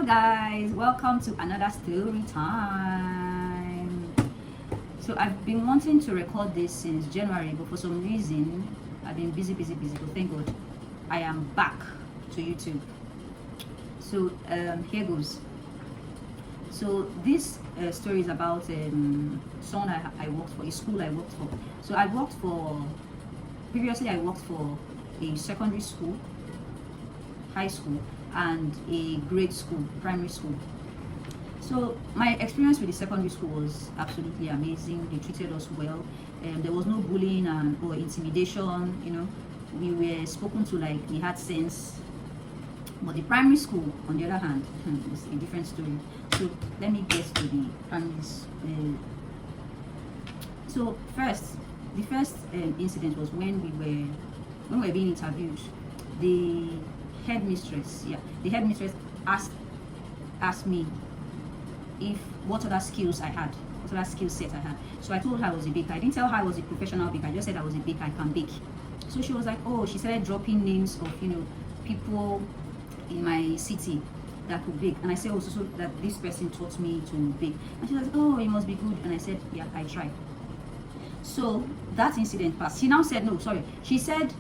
guys, welcome to another story time. So I've been wanting to record this since January, but for some reason I've been busy. But thank God I am back to YouTube. So here goes. So this story is about someone I worked for, a school I worked for. So previously I worked for a secondary school, high school, and a grade school, primary school. So my experience with the secondary school was absolutely amazing. They treated us well. There was no bullying or intimidation. You know, we were spoken to like we had sense. But the primary school, on the other hand, is a different story. So let me get to the primary. So the first incident was when we were being interviewed. The headmistress asked me what other skills I had, what other skill set I had. So I told her I was a baker. I didn't tell her I was a professional baker. I just said I was a baker. I can bake. So she was like, oh, she started dropping names of people in my city that could bake. And I said, oh, so that this person taught me to bake. And she was like, oh, it must be good. And I said, yeah, I tried. So that incident passed. She now said, no, sorry. She said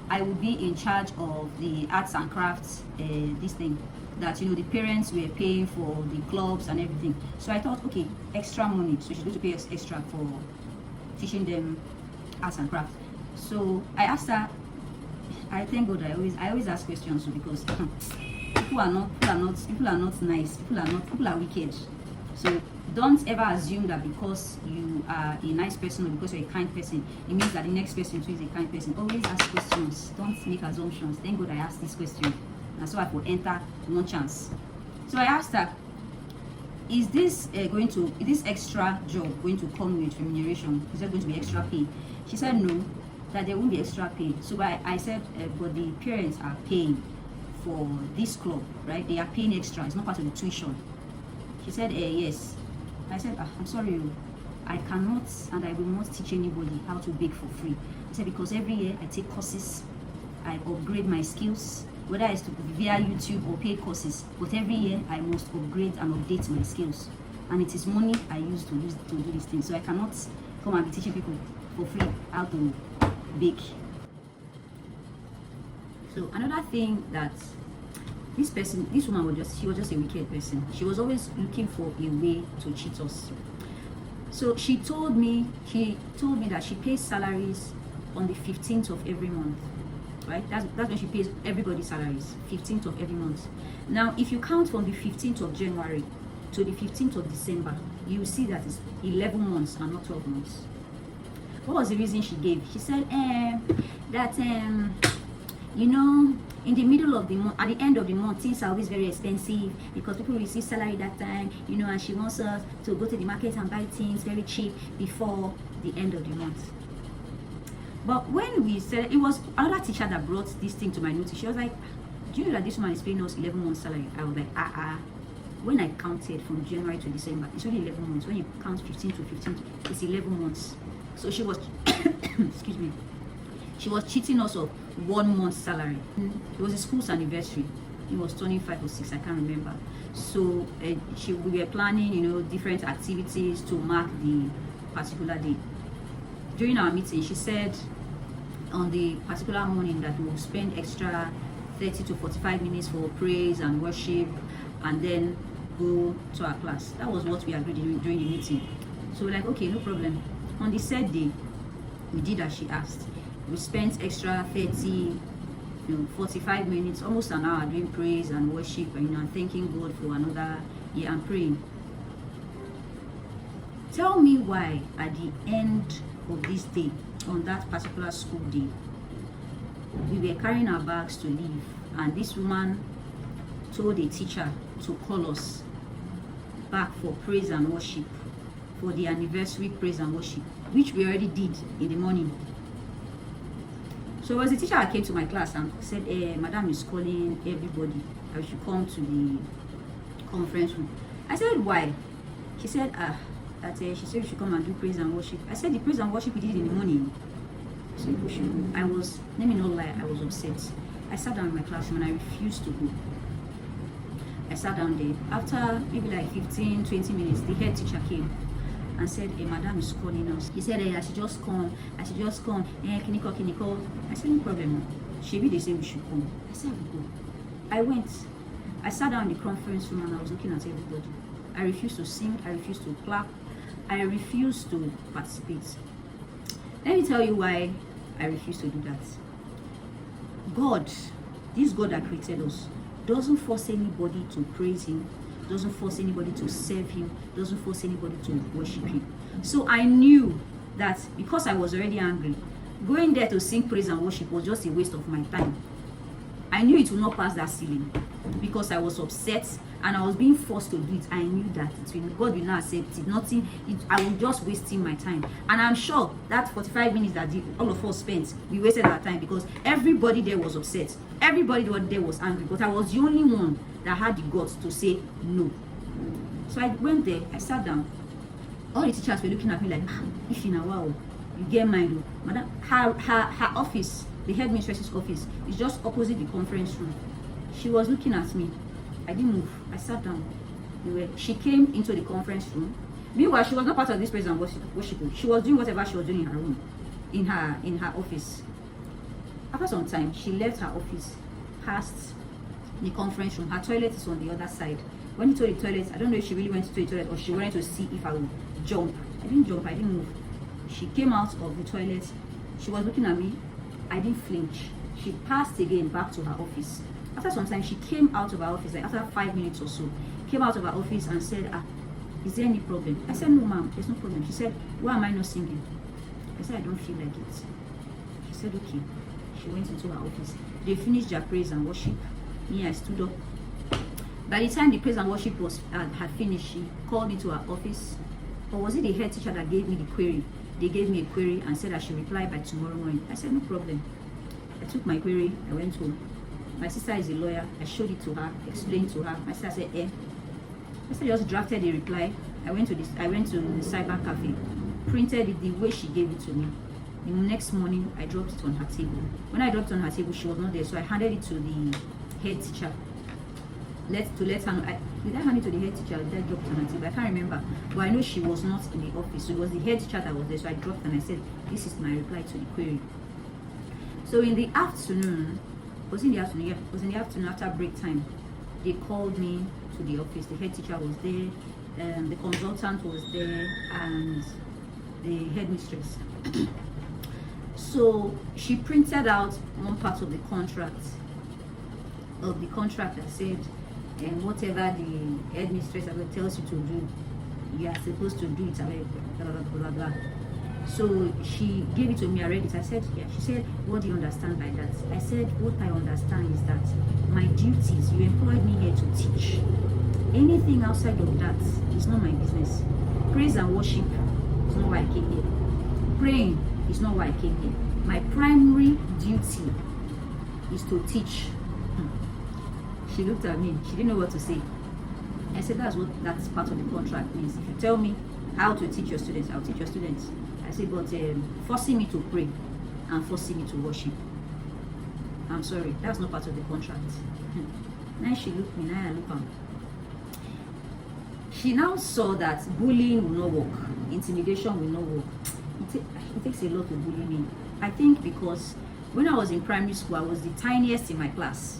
I would be in charge of the arts and crafts, this thing that the parents were paying for the clubs and everything. So I thought, okay, extra money, so she's going to pay us extra for teaching them arts and crafts. So I asked her. I thank God I always ask questions because people are not nice. People are wicked. So don't ever assume that because you are a nice person or because you're a kind person, it means that the next person too is a kind person. Always ask questions. Don't make assumptions. Thank God I asked this question. And so I could enter one chance. So I asked her, is this extra job going to come with remuneration? Is there going to be extra pay? She said no, that there won't be extra pay. So I said, but the parents are paying for this club, right? They are paying extra. It's not part of the tuition. She said, yes. I said, I'm sorry, I cannot and I will not teach anybody how to bake for free. I said, because every year I take courses, I upgrade my skills, whether it's via YouTube or paid courses, but every year I must upgrade and update my skills. And it is money I use to do these things. So I cannot come and be teaching people for free how to bake. So another thing that this woman was just a wicked person. She was always looking for a way to cheat us. So she told me that she pays salaries on the 15th of every month, right? That's when she pays everybody's salaries, 15th of every month. Now, if you count from the 15th of January to the 15th of December, you will see that it's 11 months and not 12 months. What was the reason she gave? She said that in the middle of the month, at the end of the month, things are always very expensive because people receive salary that time, and she wants us to go to the market and buy things very cheap before the end of the month. But when we said, it was another teacher that brought this thing to my notice. She was like, do you know that this woman is paying us 11 months salary? I was like, When I counted from January to December, it's only 11 months. When you count 15 to 15, it's 11 months. So she was, excuse me, she was cheating us of 1 month's salary. It was a school's anniversary. It was 25 or 6, I can't remember. So we were planning, different activities to mark the particular day. During our meeting, she said on the particular morning that we will spend extra 30 to 45 minutes for praise and worship, and then go to our class. That was what we agreed during the meeting. So we're like, okay, no problem. On the said day, we did as she asked. We spent extra 30, 45 minutes, almost an hour doing praise and worship, and thanking God for another year and praying. Tell me why at the end of this day, on that particular school day, we were carrying our bags to leave, and this woman told a teacher to call us back for praise and worship, for the anniversary praise and worship, which we already did in the morning. So it was the teacher that came to my class and said, Madam is calling everybody. I should come to the conference room. I said, why? She said, she said you should come and do praise and worship. I said, the praise and worship we did in the morning. So you should go. Let me not lie, I was upset. I sat down in my classroom and I refused to go. I sat down there. After maybe like 15-20 minutes, the head teacher came and said, "Hey, madam is calling us." He said, "Hey, I should just come. Kiniko. I said, "No problem. Maybe they say we should come." I said, "I will go." I went. I sat down in the conference room and I was looking at everybody. I refused to sing. I refused to clap. I refused to participate. Let me tell you why I refused to do that. God, this God that created us, doesn't force anybody to praise him, doesn't force anybody to serve him, doesn't force anybody to worship him. So I knew that because I was already angry, going there to sing praise and worship was just a waste of my time. I knew it would not pass that ceiling because I was upset and I was being forced to do it. I knew that God will not accept it. I was just wasting my time. And I'm sure that 45 minutes that all of us spent, we wasted our time because everybody there was upset. Everybody there was angry. But I was the only one that had the guts to say no. So I went there, I sat down. All the teachers were looking at me like, if in a while, you get mind, madam. Her office, the headmistress's office, is just opposite the conference room. She was looking at me. I didn't move. I sat down. She came into the conference room. Meanwhile, she was not part of this praise and worship. She was doing whatever she was doing in her room, in her office. After some time, she left her office, passed the conference room. Her toilet is on the other side. Went into the toilet. I don't know if she really went to the toilet or she wanted to see if I would jump. I didn't jump. I didn't move. She came out of the toilet. She was looking at me. I didn't flinch. She passed again back to her office. After some time, she came out of her office, like after 5 minutes or so, came out of her office and said, "Is there any problem?" I said, "No, ma'am, there's no problem." She said, "Why am I not singing?" I said, "I don't feel like it." She said, "Okay." She went into her office. They finished their praise and worship. Me, I stood up. By the time the praise and worship had finished, she called me to her office. Or was it the head teacher that gave me the query? They gave me a query and said I should reply by tomorrow morning. I said, "No problem." I took my query. I went home. My sister is a lawyer. I showed it to her, explained to her. My sister said, I said, just drafted a reply. I went to the cyber cafe, printed it the way she gave it to me. The next morning, I dropped it on her table. When I dropped it on her table, she was not there, so I handed it to the head teacher. Let her know. Did I hand it to the head teacher or did I drop it on her table? I can't remember. But I know she was not in the office, so it was the head teacher that was there. So I dropped and I said, "This is my reply to the query." So in the afternoon, it was in the afternoon after break time, they called me to the office. The head teacher was there, the consultant was there, and the headmistress. So she printed out one part of the contract that said, and whatever the headmistress tells you to do, you are supposed to do it. Blah, blah, blah, blah. So she gave it to me. I read it. I said, yeah. She said, "What do you understand by that?" I said, "What I understand is that my duties, you employed me here to teach. Anything outside of that is not my business. Praise and worship is not why I came here. Praying is not why I came here. My primary duty is to teach." She looked at me. She didn't know what to say. I said, "That's part of the contract means. If you tell me how to teach your students, I'll teach your students." I said, "But forcing me to pray and forcing me to worship, I'm sorry, that's not part of the contract." Now she looked me, now I look at her. She now saw that bullying will not work, intimidation will not work. It takes a lot to bully me. I think because when I was in primary school, I was the tiniest in my class,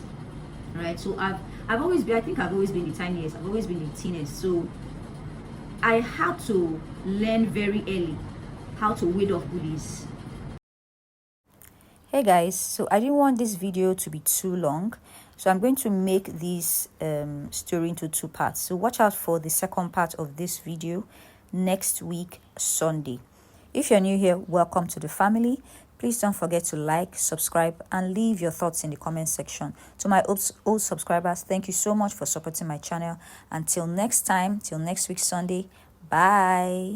right? So I've always been the tiniest. I've always been the teenest. So I had to learn very early how to ward off bullies. Hey guys, so I didn't want this video to be too long, so I'm going to make this story into 2 parts. So watch out for the second part of this video next week, Sunday. If you're new here, welcome to the family. Please don't forget to like, subscribe, and leave your thoughts in the comment section. To my old subscribers, thank you so much for supporting my channel. Until next time, till next week, Sunday, bye.